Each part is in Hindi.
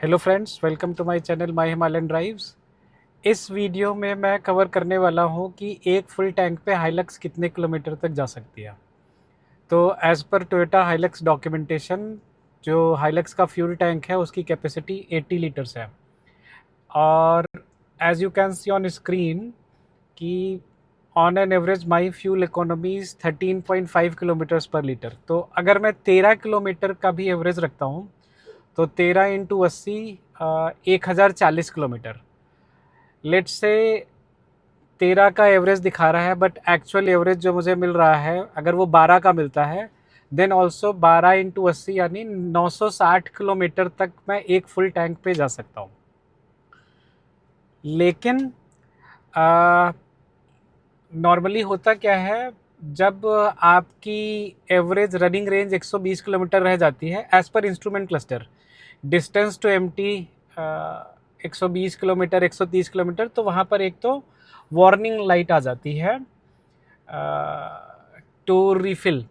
Hello friends, welcome to my channel my Himalayan drives. इस वीडियो में मैं कवर करने वाला हूं कि एक फुल टैंक पे हाइलक्स कितने किलोमीटर तक जा सकती है। तो as per Toyota Hilux documentation, जो हाइलक्स का फ्यूल टैंक है उसकी कैपेसिटी 80 लीटर्स है। और as you can see on screen कि on an average my fuel economy is 13.5 kilometres per litre. तो अगर मैं 13 किलोमीटर का भी एवरेज रखता हूँ तो 13 इंटू 80 1040 किलोमीटर। लेट्स से 13 का एवरेज दिखा रहा है, बट एक्चुअल एवरेज जो मुझे मिल रहा है अगर वो 12 का मिलता है देन ऑल्सो 12 इंटू 80 यानी 960 किलोमीटर तक मैं एक फुल टैंक पे जा सकता हूँ। लेकिन नॉर्मली होता क्या है, जब आपकी एवरेज रनिंग रेंज 120 किलोमीटर रह जाती है as per instrument cluster, distance to empty 120 kilometre 130 kilometre, तो वहाँ पर एक तो वार्निंग लाइट आ जाती है टू रिफिल।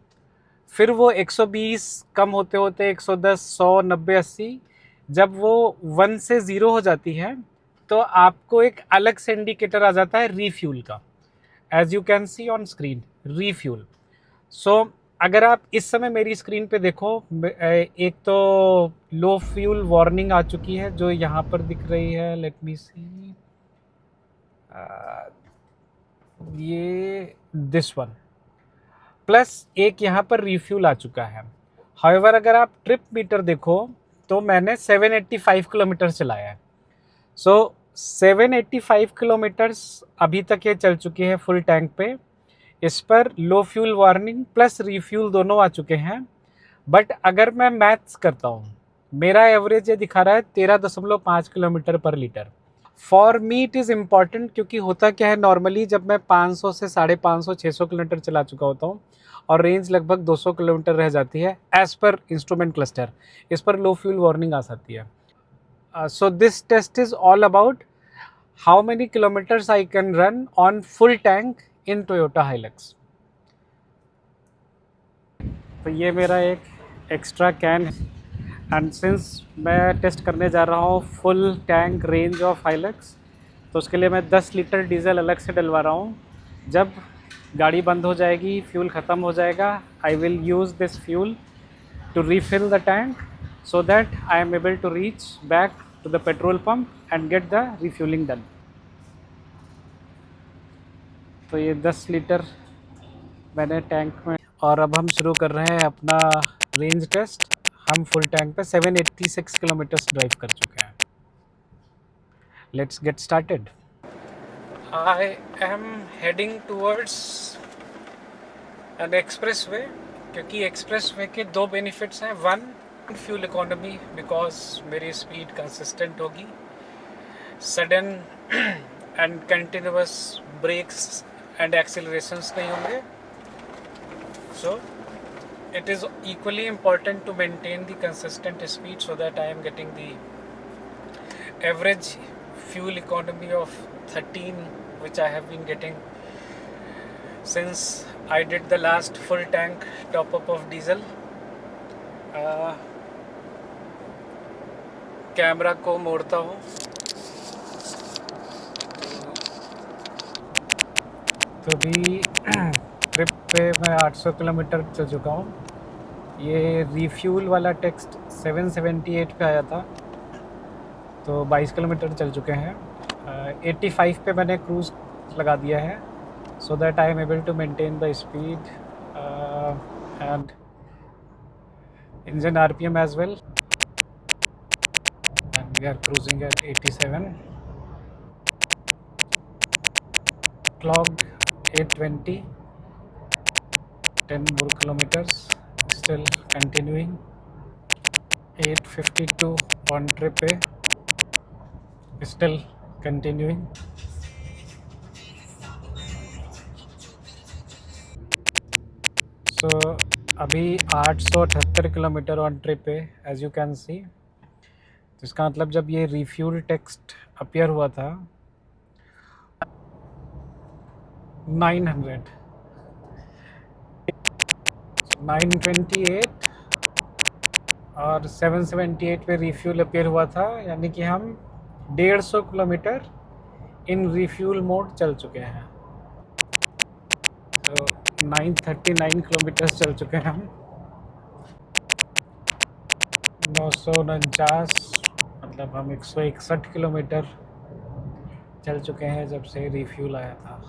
फिर वो 120 कम होते होते 110 100 90 80, जब वो 1 से 0 हो जाती है तो आपको एक अलग से इंडिकेटर आ जाता है रीफ्यूल का, as you can see on screen refuel. So अगर आप इस समय मेरी स्क्रीन पे देखो, एक तो लो फ्यूल वार्निंग आ चुकी है जो यहाँ पर दिख रही है। लेट मी सी, ये दिस वन, प्लस एक यहाँ पर रिफ्यूल आ चुका है। हाउएवर अगर आप ट्रिप मीटर देखो तो मैंने 785 किलोमीटर चलाया है। सो 785 किलोमीटर्स अभी तक ये चल चुकी है फुल टैंक पे। इस पर लो फ्यूल वार्निंग प्लस रिफ्यूल दोनों आ चुके हैं। बट अगर मैं मैथ्स करता हूँ, मेरा एवरेज ये दिखा रहा है 13.5 किलोमीटर पर litre. For me it is important, क्योंकि होता क्या है, नॉर्मली जब मैं 500 से 550 600 किलोमीटर चला चुका होता हूँ और रेंज लगभग 200 किलोमीटर रह जाती है एज़ पर इंस्ट्रूमेंट क्लस्टर, इस पर लो फ्यूल वार्निंग आ सकती है। So this test is all about how many kilometers I can run on full tank in Toyota Hilux. तो ये मेरा एक एक्स्ट्रा कैन है, एंड सिंस मैं टेस्ट करने जा रहा हूँ full tank range of Hilux, तो उसके लिए मैं 10 लीटर डीजल अलग से डलवा रहा हूँ। जब गाड़ी बंद हो जाएगी, फ्यूल ख़त्म हो जाएगा, I will use this fuel to refill the tank so that I am able to reach back to the petrol pump and get the refueling done. तो ये 10 लीटर मैंने टैंक में, और अब हम शुरू कर रहे हैं अपना रेंज टेस्ट। हम फुल टैंक पे 786 किलोमीटर्स ड्राइव कर चुके हैं। Let's get started. I am heading towards an expressway, क्योंकि एक्सप्रेस वे के दो बेनिफिट्स हैं। वन, फ्यूल इकोनॉमी, बिकॉज मेरी स्पीड कंसिस्टेंट होगी, sudden and continuous brakes and accelerations नहीं होंगे। So it is equally important to maintain the consistent speed so that I am getting the average fuel economy of 13 which I have been getting since I did the last full tank top up of diesel. Camera को मोड़ता हूँ तो भी ट्रिप पे मैं 800 किलोमीटर चल चुका हूँ। ये रिफ्यूल वाला टेक्स्ट 778 पे आया था, तो 22 किलोमीटर चल चुके हैं। 85 पे मैंने क्रूज़ लगा दिया है so that I am able to maintain the speed and engine RPM as well, and we are cruising at 87, clocked 820, 10 more kilometers, still continuing, 852 on trip A, still continuing. सो अभी 878 किलोमीटर ऑन ट्रिप है, एज यू कैन सी। तो इसका मतलब जब ये रिफ्यूल टेक्स्ट अपीयर हुआ था 900, 928 और 778 पे रिफ्यूल अपीयर हुआ था, यानी कि हम 150 किलोमीटर इन रिफ्यूल मोड चल चुके हैं। तो 939 किलोमीटर चल चुके हैं हम। 949, मतलब हम 161 किलोमीटर चल चुके हैं जब से रिफ्यूल आया था।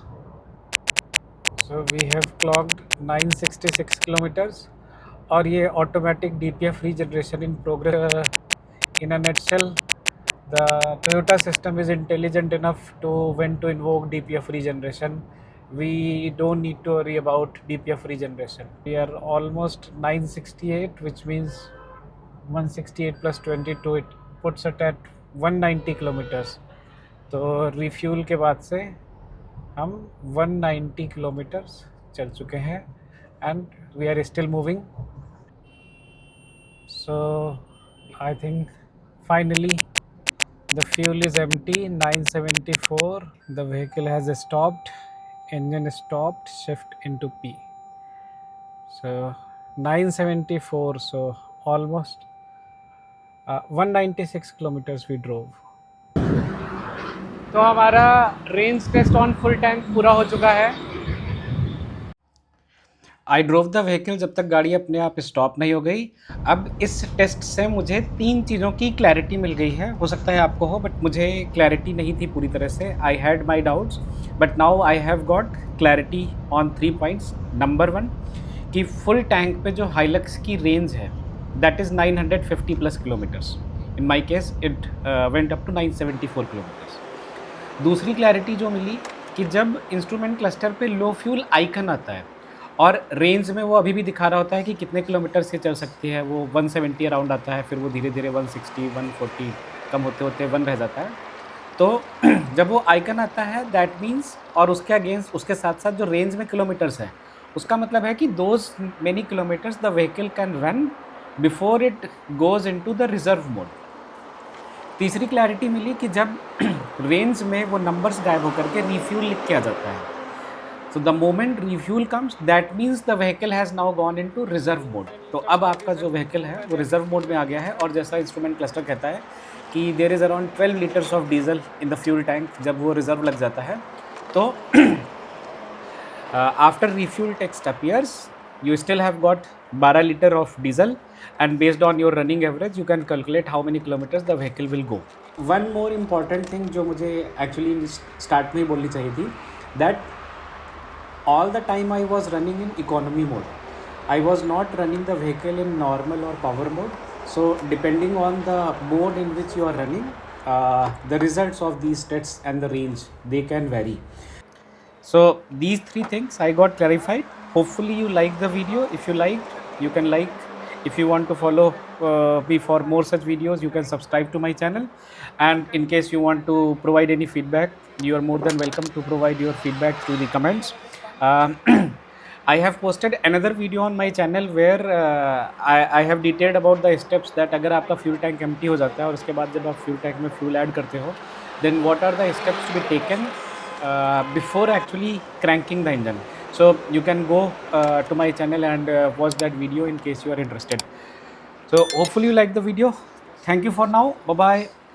So we have clocked 966 kilometres. और ये automatic DPF regeneration in progress. In a nutshell, the Toyota system is intelligent enough to when to invoke DPF regeneration. We don't need to worry about DPF regeneration. We are almost 968, which means 168 plus 22, it puts it at 190 kilometers. तो रिफ्यूल के बाद से हम 190 किलोमीटर्स चल चुके हैं and we are still moving. So I think finally the fuel is empty. 974. The vehicle has stopped. Engine stopped. Shift into P. So 974. So almost 196 kilometers we drove. तो हमारा range test on full tank पूरा हो चुका है. आई ड्रोव द व्हीकल जब तक गाड़ी अपने आप स्टॉप नहीं हो गई. अब इस टेस्ट से मुझे 3 चीज़ों की क्लैरिटी मिल गई है. हो सकता है आपको हो, बट मुझे क्लैरिटी नहीं थी पूरी तरह से. I had my doubts, but now I have got clarity on 3 points. Number 1 कि फुल टैंक पे जो हाइलक्स की रेंज है that is 950 plus kilometres. In my case it went up to 974 kilometres. दूसरी क्लैरिटी जो मिली कि जब इंस्ट्रूमेंट क्लस्टर पे लो फ्यूल आइकन आता है और रेंज में वो अभी भी दिखा रहा होता है कि कितने किलोमीटर से चल सकती है, वो 170 अराउंड आता है, फिर वो धीरे धीरे 160, 140 कम होते होते 1 रह जाता है. तो जब वो आइकन आता है दैट मीन्स, और उसके अगेंस्ट उसके साथ साथ जो रेंज में किलोमीटर्स है, उसका मतलब है कि those many kilometres the vehicle can run before it goes into the reserve mode. तीसरी क्लैरिटी मिली कि जब रेंज में वो नंबर्स गायब होकर के रिफ्यूल लिख के आ जाता है. So the moment refuel comes, that means the vehicle has now gone into reserve mode. तो अब आपका जो vehicle है वो reserve mode में आ गया है. और जैसा instrument cluster कहता है कि there is around 12 liters of diesel in the fuel tank जब वो reserve लग जाता है. तो after refuel text appears, you still have got 12 liter of diesel, and based on your running average you can calculate how many kilometers the vehicle will go. One more important thing जो मुझे actually start में ही बोलनी चाहिए थी, that all the time I was running in economy mode. I was not running the vehicle in normal or power mode. So depending on the mode in which you are running, the results of these tests and the range, they can vary. So these 3 things I got clarified. Hopefully you like the video. If you liked, you can like. If you want to follow me for more such videos, you can subscribe to my channel. And in case you want to provide any feedback, you are more than welcome to provide your feedback through the comments. I have posted another video on my channel where I have detailed about the steps that अगर आपका fuel tank empty हो जाता है और उसके बाद जब आप fuel tank में fuel add करते हो, then what are the steps to be taken before actually cranking the engine. So you can go to my channel and watch that video in case you are interested. So hopefully you like the video. Thank you for now. Bye bye.